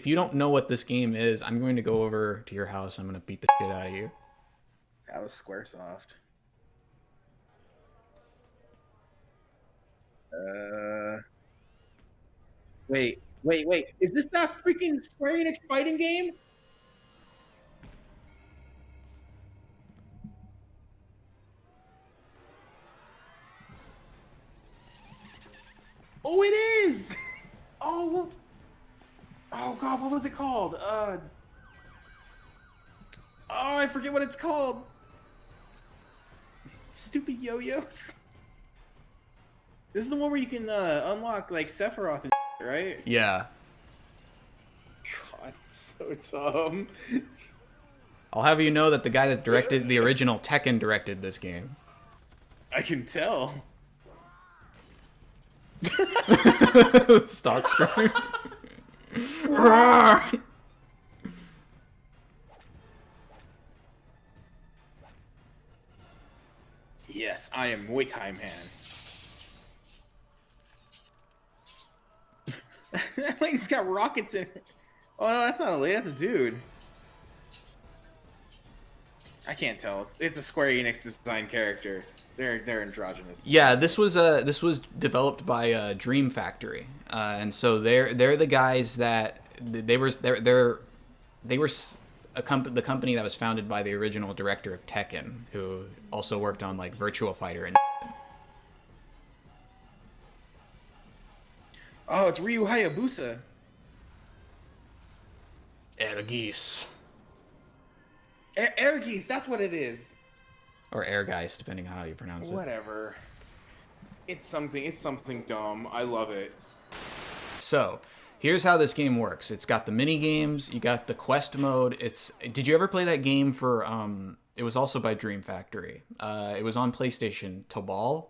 you don't know what this game is, I'm going to go over to your house. I'm going to beat the shit out of you. That was Squaresoft. Wait. Is this that freaking Square Enix fighting game? Oh, it is! Oh, oh God, what was it called? Oh, I forget what it's called. Stupid yo-yos. This is the one where you can unlock like Sephiroth and shit, right? Yeah. God, so dumb. I'll have you know that the guy that directed the original Tekken directed this game. I can tell. Stock screen. Yes, I am Muay Thai man. Like he's got rockets in it. Oh no, that's not a lady, that's a dude. I can't tell. It's a Square Enix design character. They're androgynous. Yeah, this was developed by Dream Factory, and so they're the guys that they were the company that was founded by the original director of Tekken, who also worked on like Virtua Fighter and. Oh, it's Ryu Hayabusa. Ehrgeiz. Ehrgeiz, that's what it is. Or Ehrgeiz, depending on how you pronounce it. Whatever. It's something dumb. I love it. So, here's how this game works. It's got the mini games, you got the quest mode. Did you ever play that game for it was also by Dream Factory. It was on PlayStation, Tobal?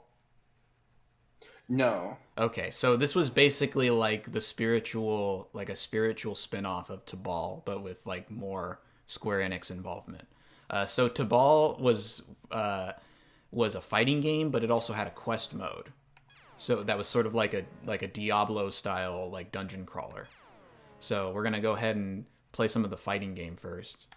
No. Okay, so this was basically like a spiritual spin-off of Tobal, but with like more Square Enix involvement. So Tobal was a fighting game, but it also had a quest mode. So that was sort of like a Diablo style like dungeon crawler. So we're gonna go ahead and play some of the fighting game first.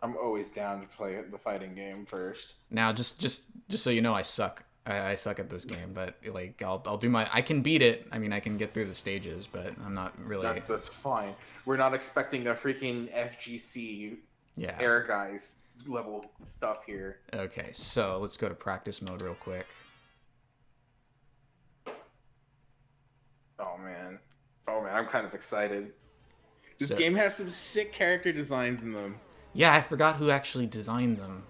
I'm always down to play the fighting game first. Now, just so you know, I suck. I suck at this game, but like I'll do my. I can beat it. I mean, I can get through the stages, but I'm not really. That's fine. We're not expecting a freaking FGC Yeah. Ehrgeiz level stuff here. Okay, so let's go to practice mode real quick. Oh man, I'm kind of excited. This So- game has some sick character designs in them. Yeah, I forgot who actually designed them.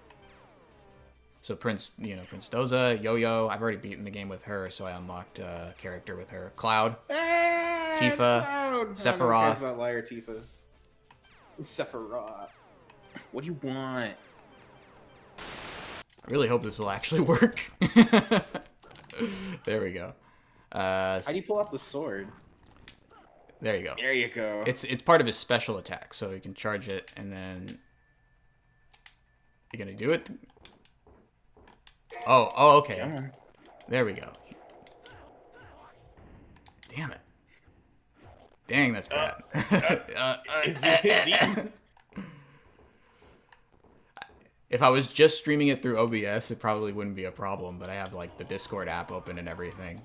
So Prince Doza, Yo-Yo. I've already beaten the game with her, so I unlocked a character with her. Cloud, Tifa, Sephiroth. About Liar Tifa. Sephiroth. What do you want? I really hope this will actually work. There we go. How do you pull out the sword? There you go. There you go. It's part of his special attack, so you can charge it, and then you're gonna do it. Oh, okay. Yeah. There we go. Damn it. Dang, that's bad. If I was just streaming it through OBS, it probably wouldn't be a problem, but I have like the Discord app open and everything.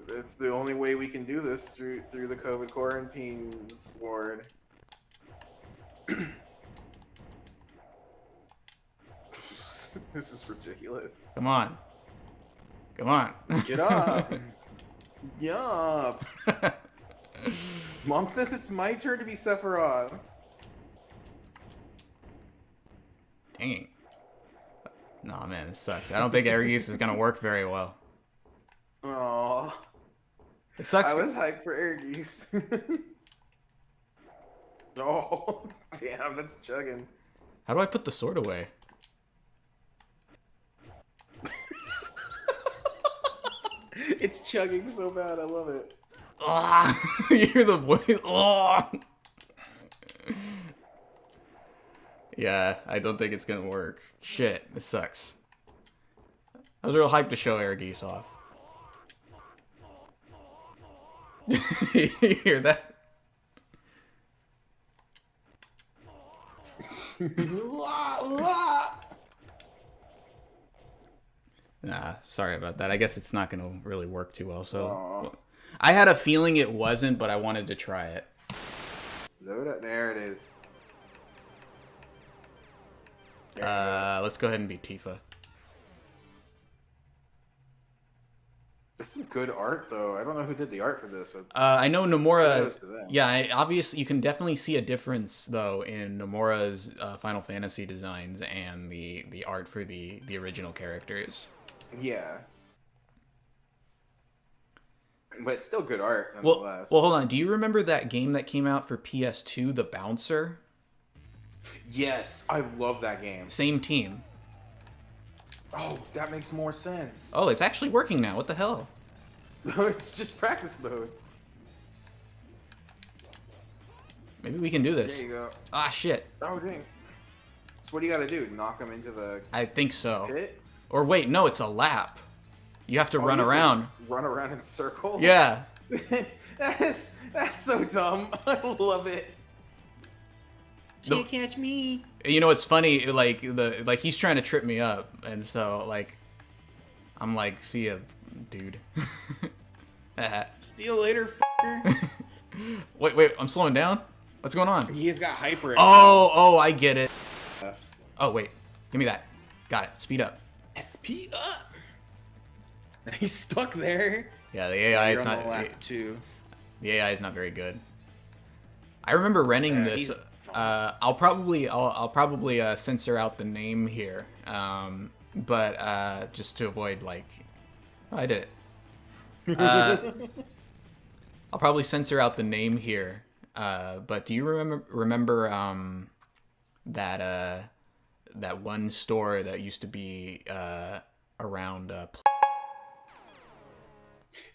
It's the only way we can do this through the COVID quarantine ward. This is ridiculous. Come on. Come on. Get up. Yup. Mom says it's my turn to be Sephiroth. Dang. Nah, man, this sucks. I don't think Ehrgeiz is gonna work very well. Aww. It sucks. I was hyped for Ehrgeiz. Oh, damn, that's chugging. How do I put the sword away? It's chugging so bad, I love it. Ah, you hear the voice. Oh. Yeah, I don't think it's gonna work. Shit, this sucks. I was real hyped to show Ehrgeiz off. You hear that? Nah, sorry about that. I guess it's not going to really work too well. So I had a feeling it wasn't, but I wanted to try it. Load up. There it is. Let's go ahead and beat Tifa. There's some good art, though. I don't know who did the art for this, but I know Nomura. Yeah, obviously you can definitely see a difference though in Nomura's Final Fantasy designs and the art for the original characters. Yeah, but it's still good art Well, nonetheless. hold on. Do you remember that game that came out for PS2, The Bouncer? Yes, I love that game. Same team. Oh, that makes more sense. Oh, it's actually working now. What the hell? It's just practice mode. Maybe we can do this. There you go. Ah, shit. Oh, dang. So what do you got to do? Knock him into the I think so. pit? Or wait, no, it's a lap. You have to run around. Run around in circles? Yeah. That's so dumb. I love it. Can't catch me. You know, it's funny, like he's trying to trip me up, and so like I'm like, see ya, dude. See you later, fucker. Wait, I'm slowing down? What's going on? He has got hyper. Oh, I get it. Oh, wait. Give me that. Got it. Speed up. SP up. He's stuck there. Yeah, the AI is not the AI is not very good. I remember renting this. I'll probably censor out the name here, but just to avoid like, oh, I did it. I'll probably censor out the name here. But do you remember that one store that used to be around?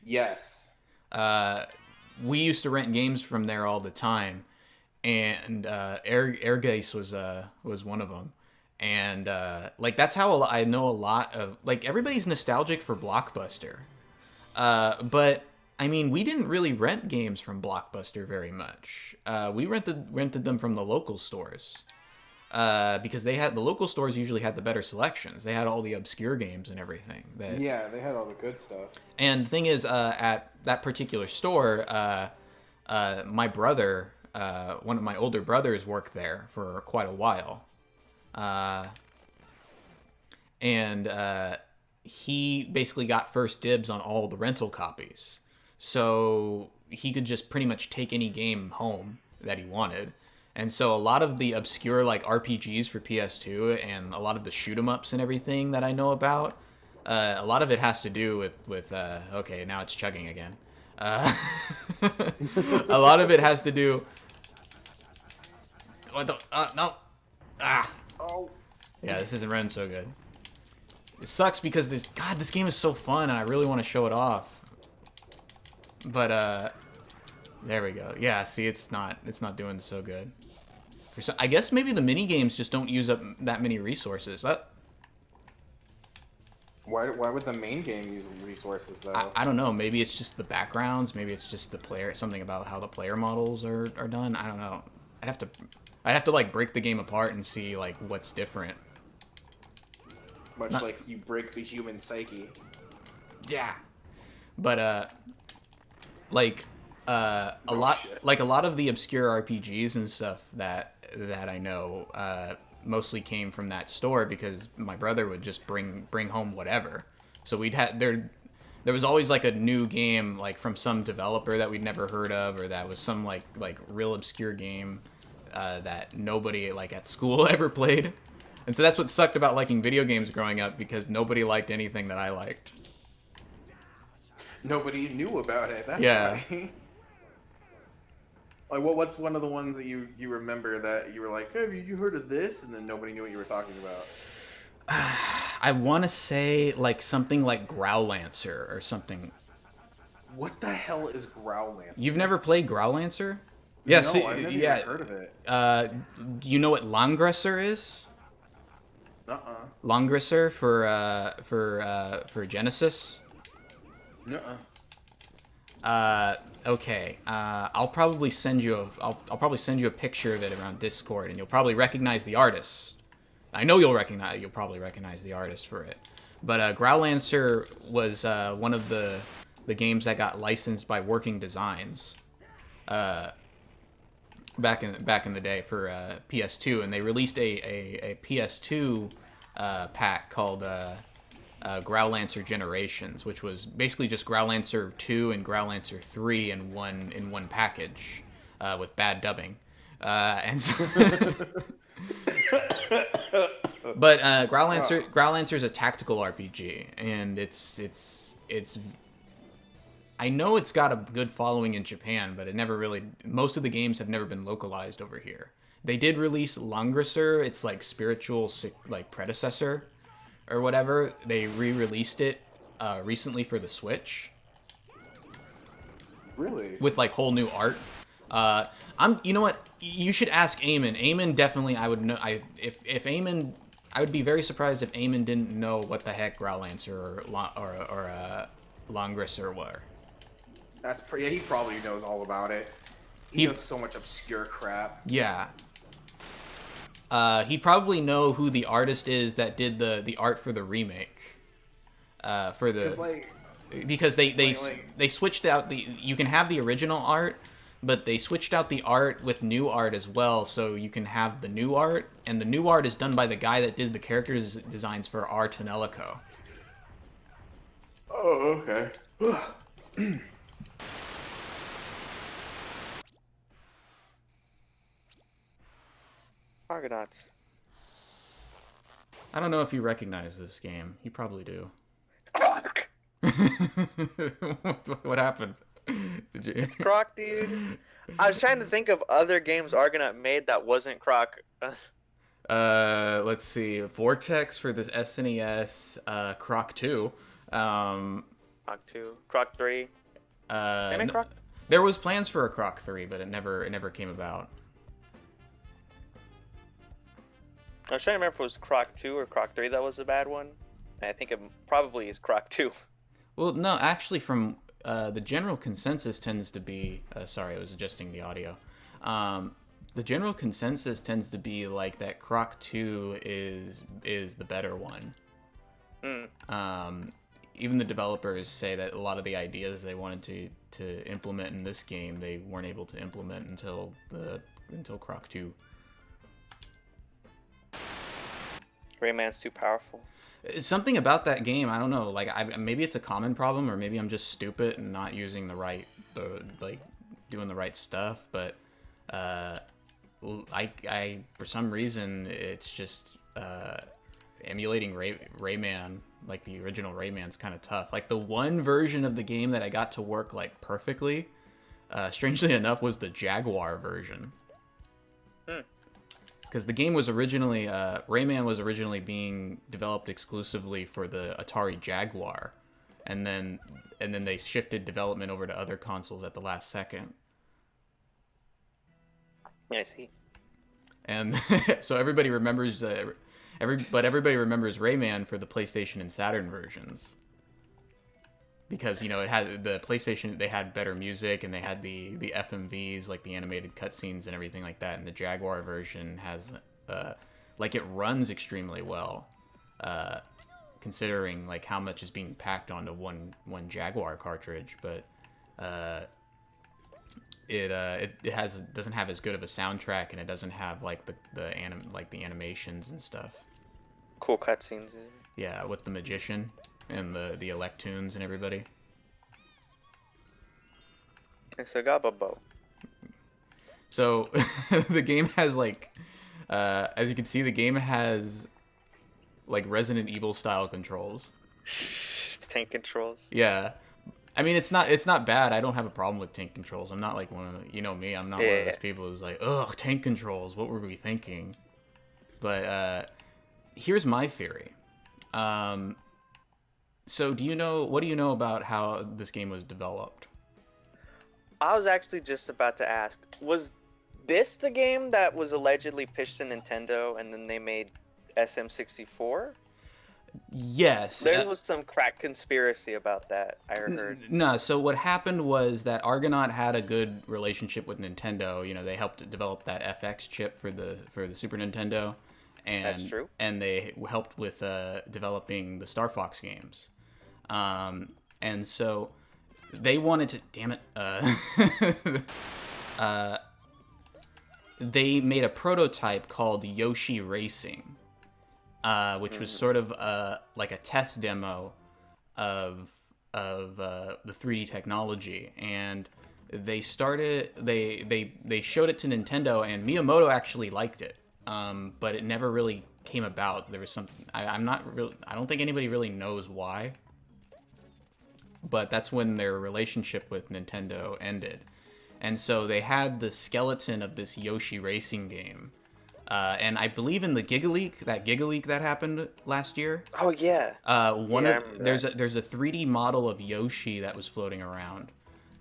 Yes. We used to rent games from there all the time. And Ehrgeiz was one of them, and like that's how I know a lot of like everybody's nostalgic for Blockbuster, but I mean we didn't really rent games from Blockbuster very much. We rented them from the local stores, because the local stores usually had the better selections. They had all the obscure games and everything. Yeah, they had all the good stuff. And the thing is, at that particular store, my brother. One of my older brothers worked there for quite a while. And he basically got first dibs on all the rental copies. So he could just pretty much take any game home that he wanted. And so a lot of the obscure like RPGs for PS2 and a lot of the shoot 'em ups and everything that I know about, a lot of it has to do with okay, now it's chugging again. A lot of it has to do. What the? No. Ah. Oh. Yeah, this isn't running so good. It sucks because this game is so fun and I really want to show it off. But there we go. Yeah, see, it's not doing so good. I guess maybe the mini games just don't use up that many resources. Why would the main game use resources though? I don't know. Maybe it's just the backgrounds. Maybe it's just the player. Something about how the player models are done. I don't know. I'd have to like break the game apart and see like what's different. Much like you break the human psyche. Yeah. But like a lot of the obscure RPGs and stuff that I know mostly came from that store because my brother would just bring home whatever. So there was always like a new game like from some developer that we'd never heard of, or that was some like real obscure game that nobody like at school ever played. And so that's what sucked about liking video games growing up, because nobody liked anything that I liked. Nobody knew about it. That's yeah. Why. Like, what's one of the ones that you remember that you were like, hey, have you heard of this? And then nobody knew what you were talking about. I want to say like something like Growlancer or something. What the hell is Growlancer? You've never played Growlancer? Yeah, no, I've never even heard of it. Do you know what Langrisser is? Langrisser for Genesis? Okay, I'll probably send you a picture of it around Discord, and you'll probably recognize the artist. I know you'll probably recognize the artist for it. But Growlancer was one of the games that got licensed by Working Designs back in the day for PS2, and they released a PS2 pack called Growlancer Generations, which was basically just Growlancer 2 and Growlancer 3 in one package with bad dubbing. And so but Growlancer is a tactical RPG, and it's I know it's got a good following in Japan, but most of the games have never been localized over here. They did release Langrisser, its like spiritual like predecessor or whatever. They re-released it recently for the Switch. Really? With like whole new art. You know what? You should ask Eamon. Eamon definitely, I would know. If Eamon, I would be very surprised if Eamon didn't know what the heck Growlancer or Langrisser were. That's pretty. He probably knows all about it. He knows so much obscure crap. Yeah. He probably know who the artist is that did the art for the remake. Because they switched out you can have the original art, but they switched out the art with new art as well, so you can have the new art, and the new art is done by the guy that did the character designs for R. Tonelico. Oh, okay. Argonauts. I don't know if you recognize this game. You probably do. Croc! What happened? Did you... It's Croc, dude. I was trying to think of other games Argonaut made that wasn't Croc. Let's see. Vortex for this SNES. Croc 2. Croc 2. Croc 3. Croc? There was plans for a Croc 3, but it never came about. I was trying to remember if it was Croc 2 or Croc 3 that was the bad one. I think it probably is Croc 2. Well, no, actually, from the general consensus tends to be... sorry, I was adjusting the audio. The general consensus tends to be like that Croc 2 is the better one. Even the developers say that a lot of the ideas they wanted to implement in this game, they weren't able to implement until Croc 2. Rayman's too powerful. Something about that game, I don't know. Like, maybe it's a common problem, or maybe I'm just stupid and not using doing the right stuff. But I for some reason, it's just emulating Rayman, like the original Rayman's kind of tough. Like the one version of the game that I got to work like perfectly, strangely enough, was the Jaguar version. Because the game was originally, Rayman was originally being developed exclusively for the Atari Jaguar, and then they shifted development over to other consoles at the last second. Yeah, I see. And so everybody remembers, everybody remembers Rayman for the PlayStation and Saturn versions. Because, you know, it had the PlayStation, they had better music, and they had the FMVs, like the animated cutscenes and everything like that. And the Jaguar version has, like, it runs extremely well, considering like how much is being packed onto one Jaguar cartridge. But it doesn't have as good of a soundtrack, and it doesn't have like the animations and stuff. Cool cutscenes. Yeah, with the magician and the Electoons and everybody. It's a Gobbos. So the game has like, as you can see, the game has like Resident Evil style controls. Tank controls. Yeah, I mean it's not bad. I don't have a problem with tank controls. I'm not like one of you know me. I'm not one of those people who's like, ugh, tank controls. What were we thinking? But here's my theory. So what do you know about how this game was developed? I was actually just about to ask, was this the game that was allegedly pitched to Nintendo and then they made SM64? Yes. There was some crack conspiracy about that, I heard. No, so what happened was that Argonaut had a good relationship with Nintendo. You know, they helped develop that FX chip for the Super Nintendo, and That's true. and they helped with developing the Star Fox games. And so they wanted to. Damn it. They made a prototype called Yoshi Racing, which was sort of like a test demo of the 3D technology, and they showed it to Nintendo, and Miyamoto actually liked it, but it never really came about. There was something I don't think anybody really knows why, but that's when their relationship with Nintendo ended. And so they had the skeleton of this Yoshi racing game. And I believe in the Giga Leak that happened last year. Oh yeah. There's a 3D model of Yoshi that was floating around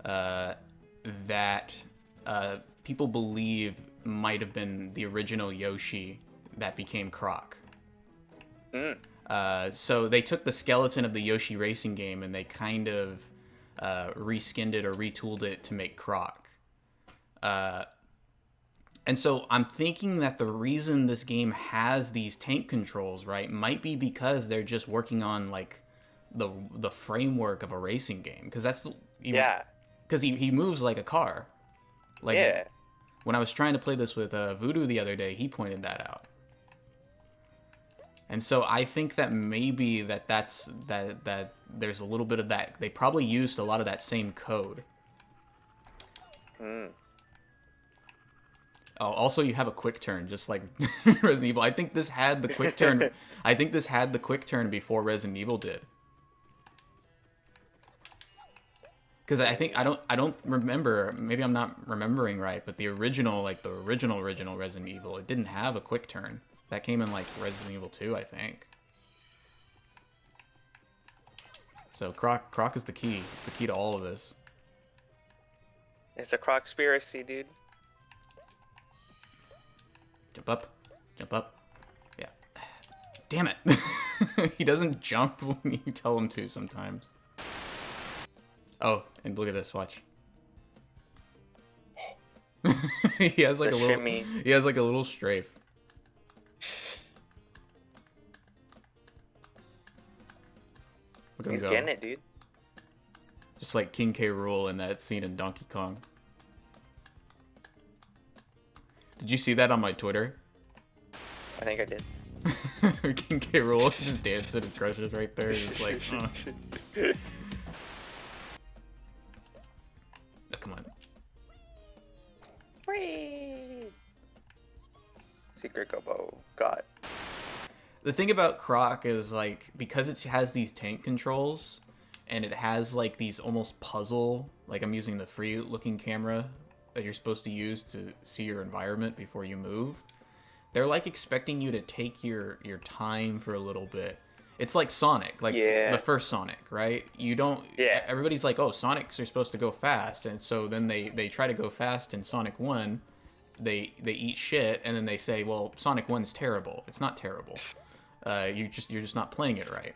that people believe might have been the original Yoshi that became Croc. So they took the skeleton of the Yoshi racing game and they kind of reskinned it or retooled it to make Croc. And so I'm thinking that the reason this game has these tank controls, right, might be because they're just working on like the framework of a racing game, because because he moves like a car. Like when I was trying to play this with Voodoo the other day, he pointed that out. And so I think that maybe that there's a little bit of that. They probably used a lot of that same code. Oh, also you have a quick turn, just like Resident Evil. I think this had the quick turn. I think this had the quick turn before Resident Evil did. Because I don't remember. Maybe I'm not remembering right, but the original Resident Evil, it didn't have a quick turn. That came in like Resident Evil 2, I think. So Croc is the key. It's the key to all of this. It's a Croc-spiracy, dude. Jump up. Jump up. Yeah. Damn it. He doesn't jump when you tell him to sometimes. Oh, and look at this. Watch. He has like shimmy. He has like a little strafe. Look at He's him go. getting it, dude. Just like King K. Rool in that scene in Donkey Kong. Did you see that on my Twitter? I think I did. King K. Rool is just dancing and crushes right there. Just like, oh, come on. Whee! Secret Gobo. God. The thing about Croc is, like, because it has these tank controls, and it has, like, these almost puzzle, like, I'm using the free-looking camera that you're supposed to use to see your environment before you move. They're, like, expecting you to take your time for a little bit. It's like Sonic, like, the first Sonic, right? You don't... Yeah. Everybody's like, oh, Sonics are supposed to go fast, and so then they try to go fast in Sonic 1, they eat shit, and then they say, well, Sonic 1's terrible. It's not terrible. You're just not playing it right.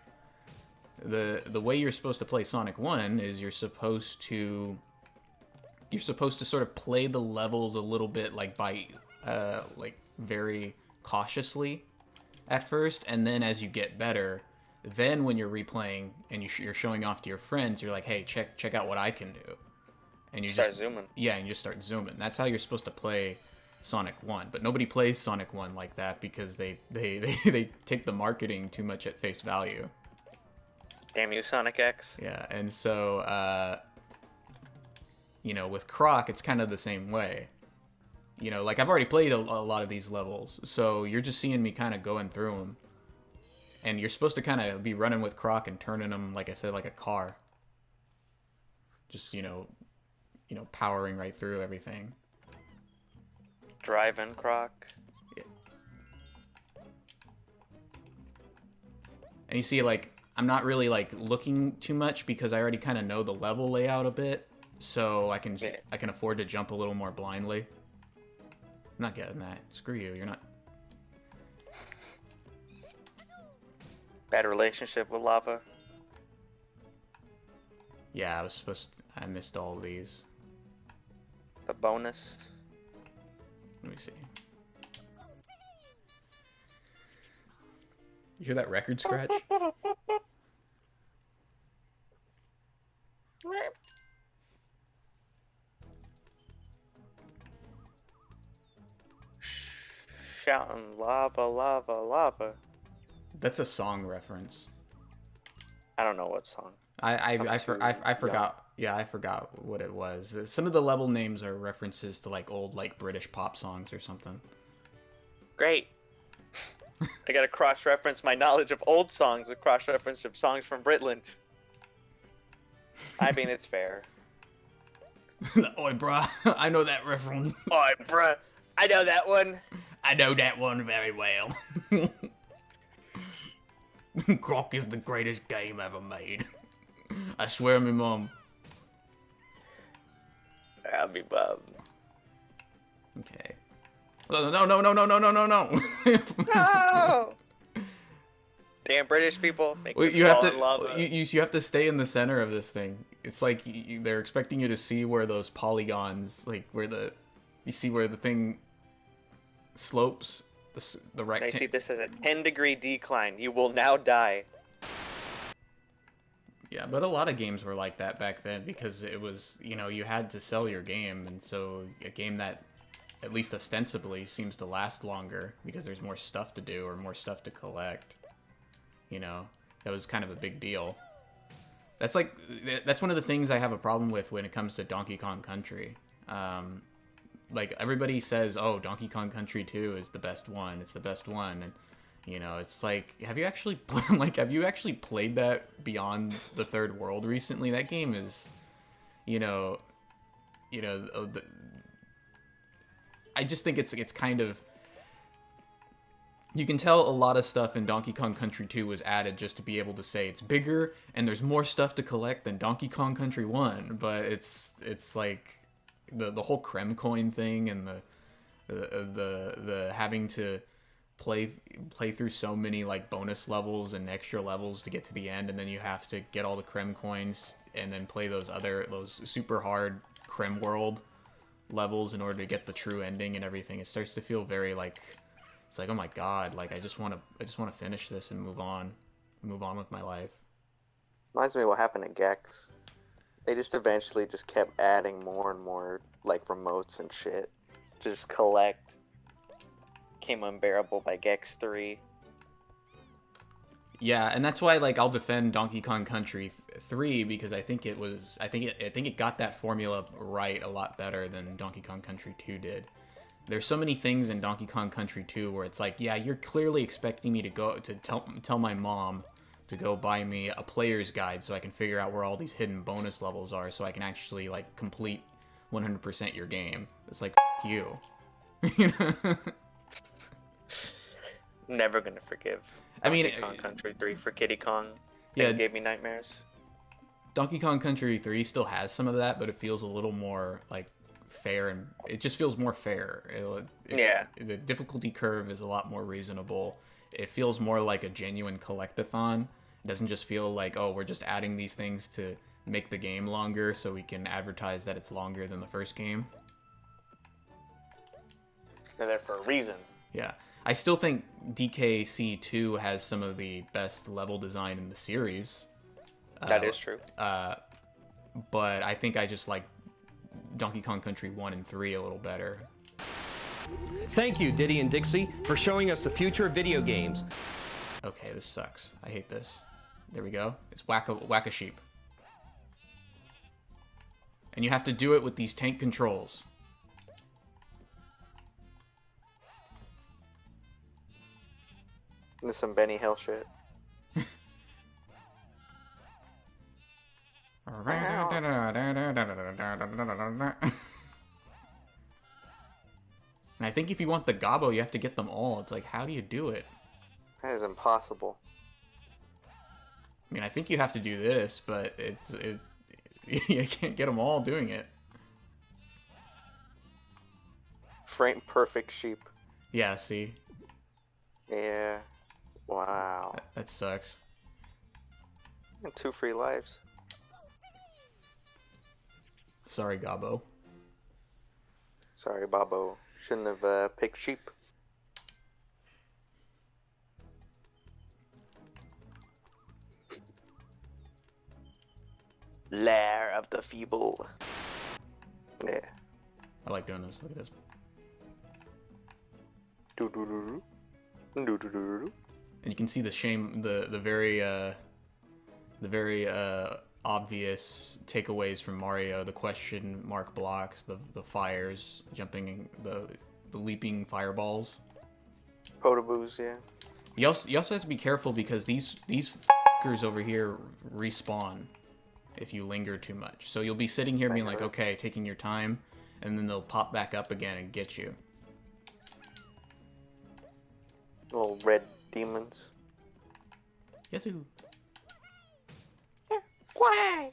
The way you're supposed to play Sonic 1 is you're supposed to sort of play the levels a little bit like by like very cautiously at first, and then as you get better, then when you're replaying and you're showing off to your friends, you're like, hey, check out what I can do, and you start zooming. Yeah, and you just start zooming. That's how you're supposed to play Sonic 1, but nobody plays Sonic 1 like that because they take the marketing too much at face value. Damn you, Sonic X. Yeah, and so you know, with Croc, it's kind of the same way. You know, like, I've already played a lot of these levels, so you're just seeing me kind of going through them, and you're supposed to kind of be running with Croc and turning them, like I said, like a car. Just you know, powering right through everything. Driving Croc. Yeah. And you see, like, I'm not really, like, looking too much because I already kind of know the level layout a bit, so I can afford to jump a little more blindly. I'm not getting that. Screw you. You're not. Bad relationship with lava. Yeah, I missed all these. The bonus. Let me see. You hear that record scratch? Shouting lava, lava, lava. That's a song reference. I don't know what song. I forgot. Yeah, I forgot what it was. Some of the level names are references to like old like British pop songs or something. Great. I gotta cross-reference my knowledge of old songs with cross-reference of songs from Britland. I mean, it's fair. Oi, bruh, I know that reference. Oi, bruh, I know that one. I know that one very well. Croc is the greatest game ever made. I swear, me mom. I'll be bummed. Okay. No! No! Damn British people. Make Well, us you have fall to. in lava. You have to stay in the center of this thing. It's like they're expecting you to see where those polygons, like where you see where the thing slopes. The I rectangle. see this as a 10-degree decline. You will now die. Yeah, but a lot of games were like that back then because it was, you had to sell your game, and so a game that, at least ostensibly, seems to last longer because there's more stuff to do or more stuff to collect. That was kind of a big deal. That's one of the things I have a problem with when it comes to Donkey Kong Country. Like, everybody says, oh, Donkey Kong Country 2 is the best one, it's the best one, and, it's like, have you actually played that beyond the third world recently? That game is, I just think it's kind of, you can tell a lot of stuff in Donkey Kong Country 2 was added just to be able to say it's bigger and there's more stuff to collect than Donkey Kong Country 1, but it's like the whole creme coin thing and the having to play through so many like bonus levels and extra levels to get to the end, and then you have to get all the creme coins and then play those super hard creme world levels in order to get the true ending and everything. It starts to feel very like, it's like, oh my god, like I just want to finish this and move on with my life. Reminds me of what happened to Gex. They just eventually just kept adding more and more, like, remotes and shit. Just collect. Became unbearable by Gex 3. Yeah, and that's why, like, I'll defend Donkey Kong Country 3 because I think it got that formula right a lot better than Donkey Kong Country 2 did. There's so many things in Donkey Kong Country 2 where it's like, yeah, you're clearly expecting me to go to tell my mom to go buy me a player's guide so I can figure out where all these hidden bonus levels are so I can actually, like, complete 100% your game. It's like, F you. Never gonna forgive Donkey Kong Country 3 for Kiddy Kong. Yeah, it gave me nightmares. Donkey Kong Country 3 still has some of that, but it feels a little more, like, fair, and it just feels more fair. Yeah. The difficulty curve is a lot more reasonable. It feels more like a genuine collectathon. It doesn't just feel like, oh, we're just adding these things to make the game longer so we can advertise that it's longer than the first game. They're there for a reason. Yeah. I still think DKC2 has some of the best level design in the series. That is true. But I think I just like Donkey Kong Country 1 and 3 a little better. Thank you, Diddy and Dixie, for showing us the future of video games. Okay, this sucks. I hate this. There we go. It's whack a sheep. And you have to do it with these tank controls. This is some Benny Hill shit. And I think if you want the Gobbo, you have to get them all. It's like, how do you do it? That is impossible. I mean, I think you have to do this, but you can't get them all doing it. Frame perfect sheep. Yeah, see? Yeah. Wow. That sucks. And 2 free lives. Sorry, Gobbo. Sorry, Bobo. Shouldn't have picked sheep. Lair of the Feeble. Yeah. I like doing this. Look at this. Do-do-do-do. Do-do-do-do. And you can see the shame, the very obvious takeaways from Mario. The question mark blocks, the fires, jumping, the leaping fireballs. Potaboos, yeah. You also have to be careful because these fuckers over here respawn if you linger too much. So you'll be sitting here being like, okay, taking your time, and then they'll pop back up again and get you. Little red demons. Yazoo. Why?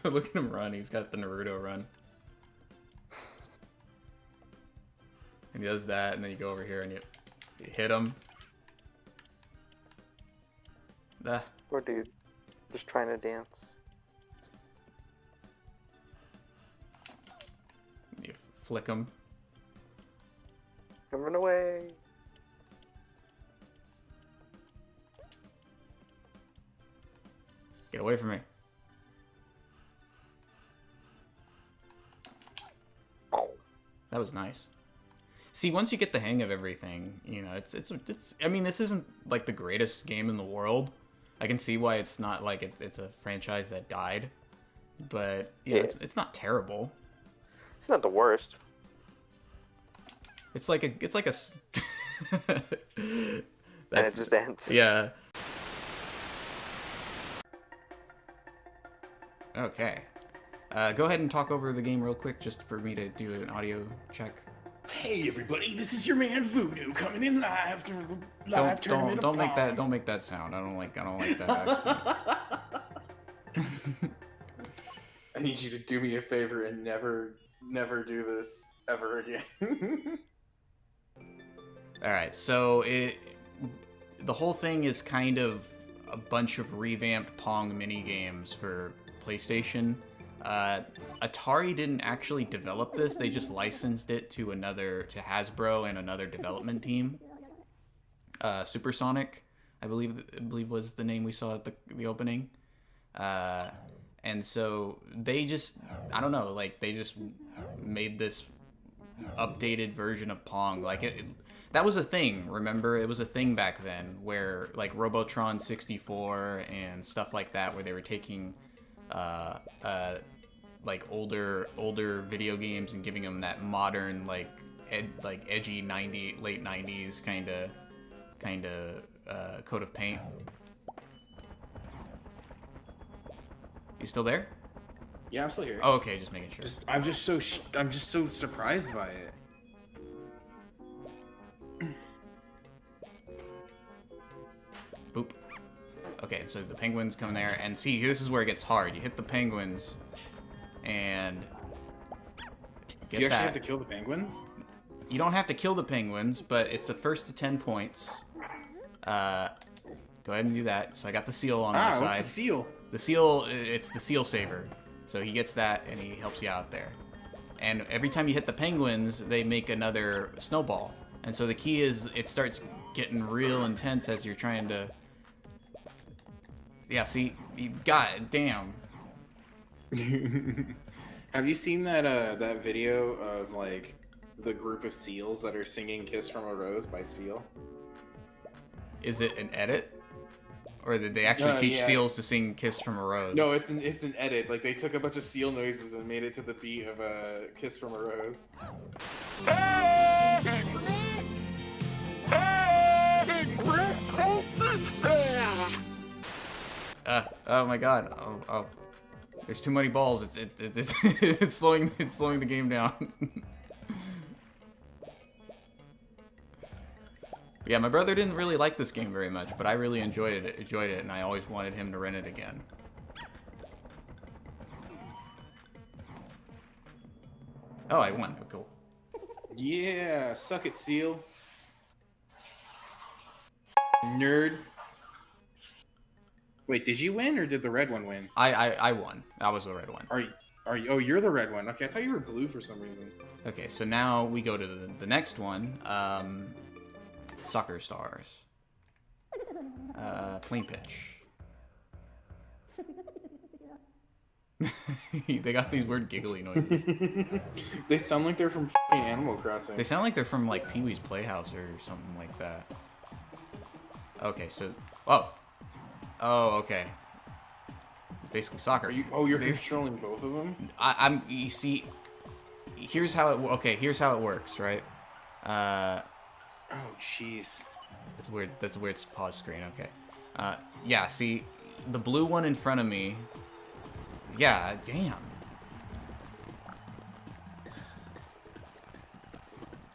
Look at him run. He's got the Naruto run. And he does that, and then you go over here and you hit him. Ah. Poor dude. Just trying to dance. You flick him. And run away. Get away from me. That was nice. See, once you get the hang of everything, you know, it's. I mean, this isn't like the greatest game in the world. I can see why it's not like it's a franchise that died, but you know, it's not terrible. It's not the worst. It's like a. And it just ends. Yeah. Okay. Go ahead and talk over the game real quick, just for me to do an audio check. Hey everybody, this is your man Voodoo coming in live to the live tournament. Don't make that sound. I don't like that accent. I need you to do me a favor and never do this ever again. All right, so the whole thing is kind of a bunch of revamped Pong mini games for PlayStation. Atari didn't actually develop this; they just licensed it to Hasbro and another development team. Supersonic, I believe was the name we saw at the opening. And so they just, I don't know, like they just made this updated version of Pong. Like that was a thing, remember? It was a thing back then where like Robotron 64 and stuff like that, where they were taking like older video games and giving them that modern like edgy late 90s kind of coat of paint. You still there? Yeah, I'm still here. Oh, okay, just making sure. I'm just so surprised by it. Boop. Okay, so the penguins come there, and see, this is where it gets hard. You hit the penguins, and You actually have to kill the penguins? You don't have to kill the penguins, but it's the first to 10 points. Go ahead and do that. So I got the seal on my side. What's the seal? The seal, it's the seal saver. So he gets that, and he helps you out there. And every time you hit the penguins, they make another snowball. And so the key is, it starts getting real intense as you're trying to... Yeah, see? God damn. Have you seen that that video of, like, the group of seals that are singing Kiss from a Rose by Seal? Is it an edit? Or did they actually teach seals to sing Kiss from a Rose? No, it's an edit. Like, they took a bunch of seal noises and made it to the beat of Kiss from a Rose. Oh my god. Oh. There's too many balls. It's slowing the game down. Yeah, my brother didn't really like this game very much, but I really enjoyed it, and I always wanted him to rent it again. Oh, I won. Oh, cool. Yeah, suck it, Seal. Nerd. Wait, did you win or did the red one win? I won. That was the red one. Are you? Oh, you're the red one. Okay, I thought you were blue for some reason. Okay, so now we go to the next one. Soccer stars. Plane pitch. They got these weird giggly noises. They sound like they're from fucking Animal Crossing. They sound like they're from like Pee-wee's Playhouse or something like that. Okay, so oh, okay. It's basically soccer. You're controlling both of them? You see, here's how it works, right? Oh, jeez. That's weird. That's a weird pause screen. Okay. Yeah. See, the blue one in front of me. Yeah. Damn.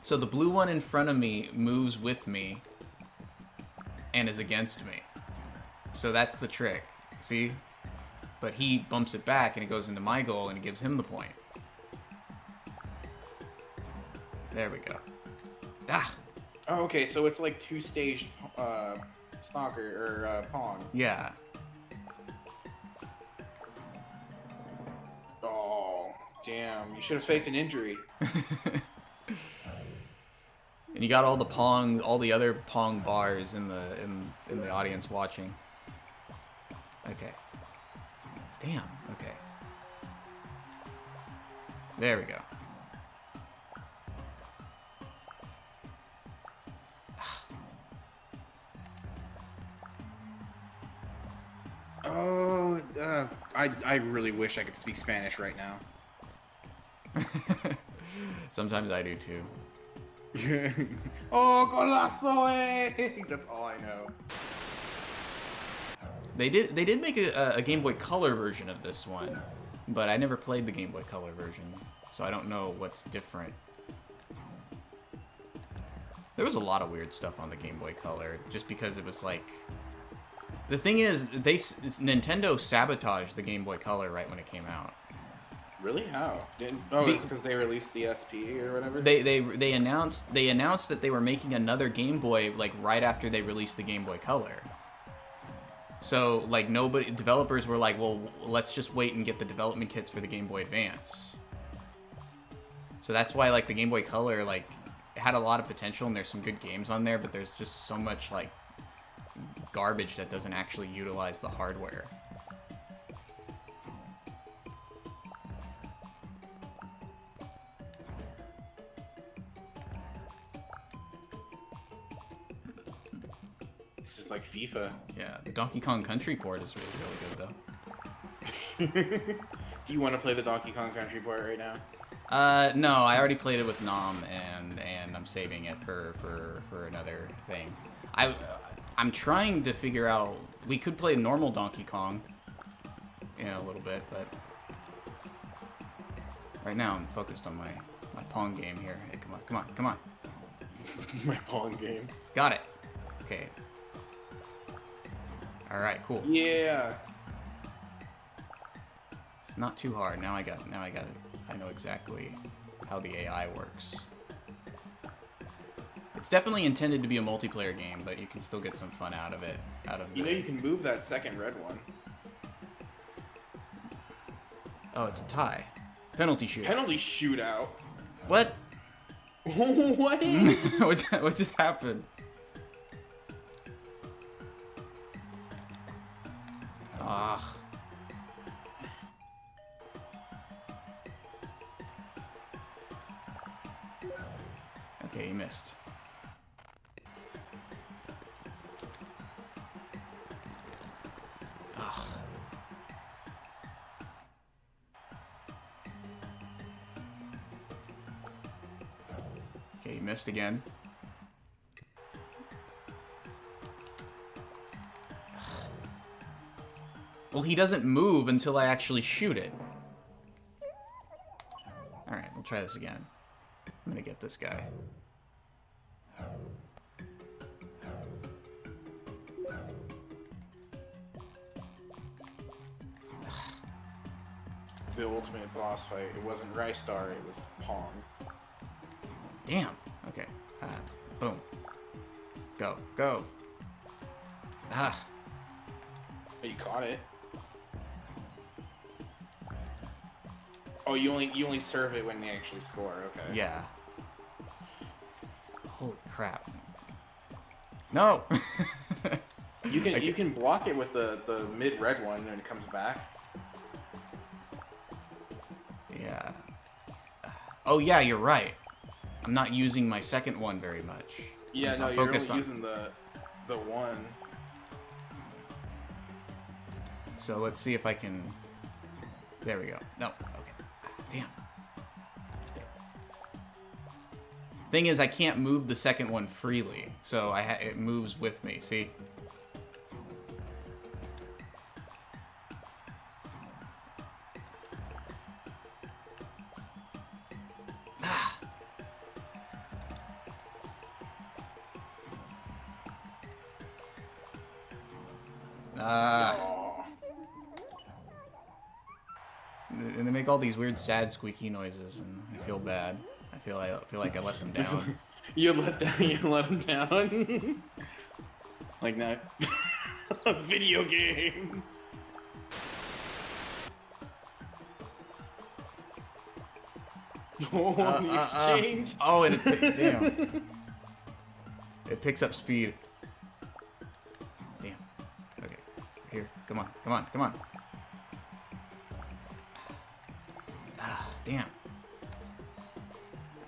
So the blue one in front of me moves with me and is against me. So that's the trick. See? But he bumps it back and it goes into my goal and it gives him the point. There we go. Ah! Oh, okay, so it's like two-staged soccer or Pong. Yeah. Oh, damn! You should have faked an injury. And you got all the other Pong bars in the audience watching. Okay. Damn. Okay. There we go. Oh, I really wish I could speak Spanish right now. Sometimes I do too. Oh, golazo! Eh? That's all I know. They did make a Game Boy Color version of this one, but I never played the Game Boy Color version, so I don't know what's different. There was a lot of weird stuff on the Game Boy Color, just because it was like... The thing is, Nintendo sabotaged the Game Boy Color right when it came out. Really? How? It's because they released the SP or whatever? They announced that they were making another Game Boy like right after they released the Game Boy Color. So like developers were like, well, let's just wait and get the development kits for the Game Boy Advance. So that's why like the Game Boy Color like had a lot of potential and there's some good games on there, but there's just so much like garbage that doesn't actually utilize the hardware. This is like FIFA. Yeah, the Donkey Kong Country port is really good though. Do you want to play the Donkey Kong Country port right now? No, I already played it with Nam, and I'm saving it for another thing. I'm trying to figure out. We could play normal Donkey Kong, a little bit, but right now I'm focused on my Pong game here. Hey, come on. My Pong game. Got it. Okay. All right, cool. Yeah. It's not too hard. Now I got it. I know exactly how the AI works. It's definitely intended to be a multiplayer game, but you can still get some fun out of it. You know you can move that second red one. Oh, it's a tie. Penalty shootout. Penalty shootout? What? What? What just happened? Ah. Okay, he missed. Ah. Okay, he missed again. Well, he doesn't move until I actually shoot it. Alright, we'll try this again. I'm gonna get this guy. The ultimate boss fight. It wasn't Rice Star, it was Pong. Damn. Okay. Boom. Go. Ah. Oh, you caught it. Oh, you only serve it when they actually score. Okay. Yeah. Holy crap. No. You can block it with the mid red one when it comes back. Yeah. Oh yeah, you're right. I'm not using my second one very much. Yeah, no, you're only using the one. So let's see if I can. There we go. No. Okay. Damn. Thing is, I can't move the second one freely, so it moves with me. See? And they make all these weird, sad, squeaky noises, and I feel bad. I feel like I let them down. You let them down. Like that. Video games. Oh, the exchange. Oh, and damn. It picks up speed. Damn. Okay. Here. Come on. Come on. Come on. Ah, damn.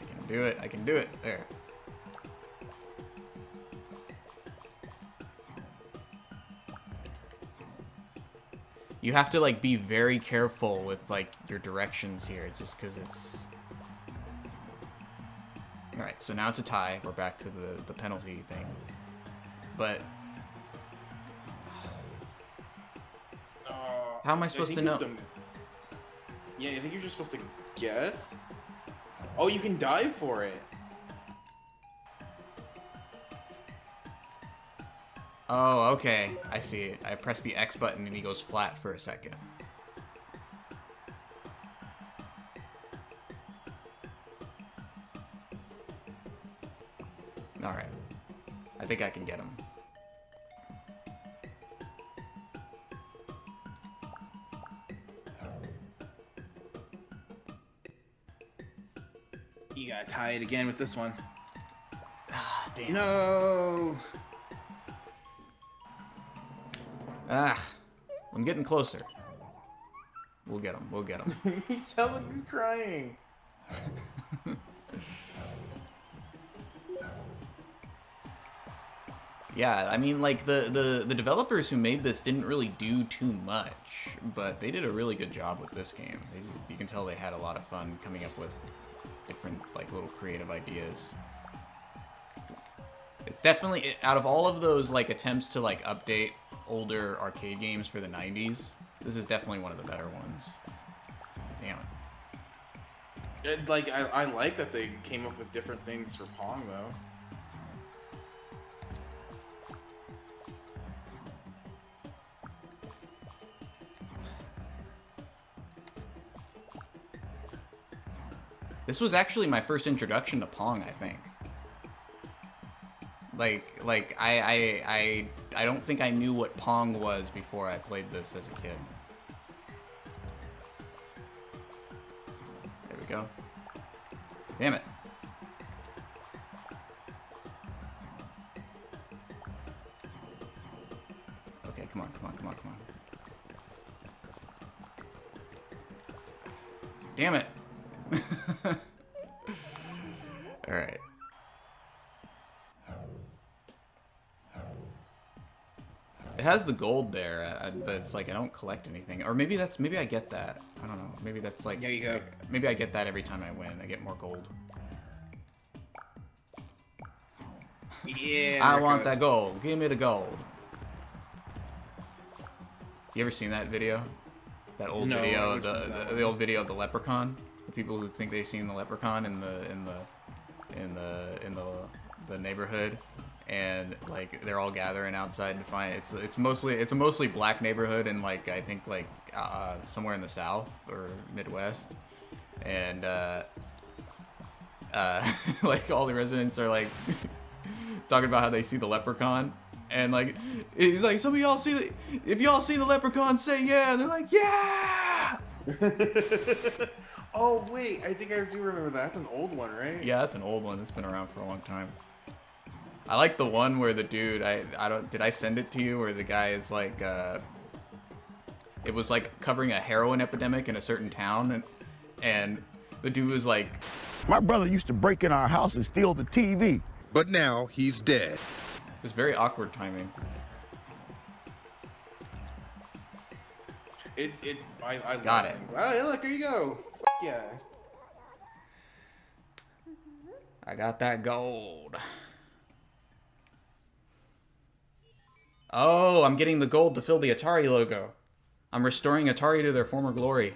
I can do it. I can do it. There. You have to, like, be very careful with, like, your directions here, just because it's... Alright, so now it's a tie. We're back to the penalty thing. But... How am I supposed to know? Yeah, I think you're just supposed to guess. Oh, you can dive for it. Oh, okay. I see it. I press the X button and he goes flat for a second. Alright. I think I can get him. You gotta tie it again with this one. Ah, damn. No! Ah, I'm getting closer. We'll get him. We'll get him. He sounds like he's crying. Yeah, I mean, like, the developers who made this didn't really do too much, but they did a really good job with this game. You can tell they had a lot of fun coming up with different, like, little creative ideas. It's definitely, out of all of those, like, attempts to, like, update older arcade games for the 90s, this is definitely one of the better ones. Damn it. Like, I like that they came up with different things for Pong, though. This was actually my first introduction to Pong, I think. Like I don't think I knew what Pong was before I played this as a kid. There we go. Damn it. Okay, come on, come on, come on, come on. Damn it. Alright. It has the gold there, but it's like I don't collect anything. Or maybe I get that. I don't know. Maybe that's like... There you go. Maybe I get that every time I win. I get more gold. Yeah. I want that gold. Give me the gold. You ever seen that video? That old video, the old video of the leprechaun. The people who think they've seen the leprechaun in the neighborhood, and like they're all gathering outside to find it's a mostly black neighborhood, and like I think like somewhere in the South or Midwest, and like all the residents are like talking about how they see the leprechaun, And like, he's like, some of y'all see the, if y'all see the leprechaun, say yeah. And they're like, yeah. Oh wait, I think I do remember that. That's an old one, right? Yeah, that's an old one. It's been around for a long time. I like the one where the dude, I don't, did I send it to you? Where the guy is like, it was like covering a heroin epidemic in a certain town, and the dude was like, my brother used to break in our house and steal the TV. But now he's dead. just very awkward timing. I Got love it. things. Oh, yeah, look, here you go. F yeah. I got that gold. Oh, I'm getting the gold to fill the Atari logo. I'm restoring Atari to their former glory.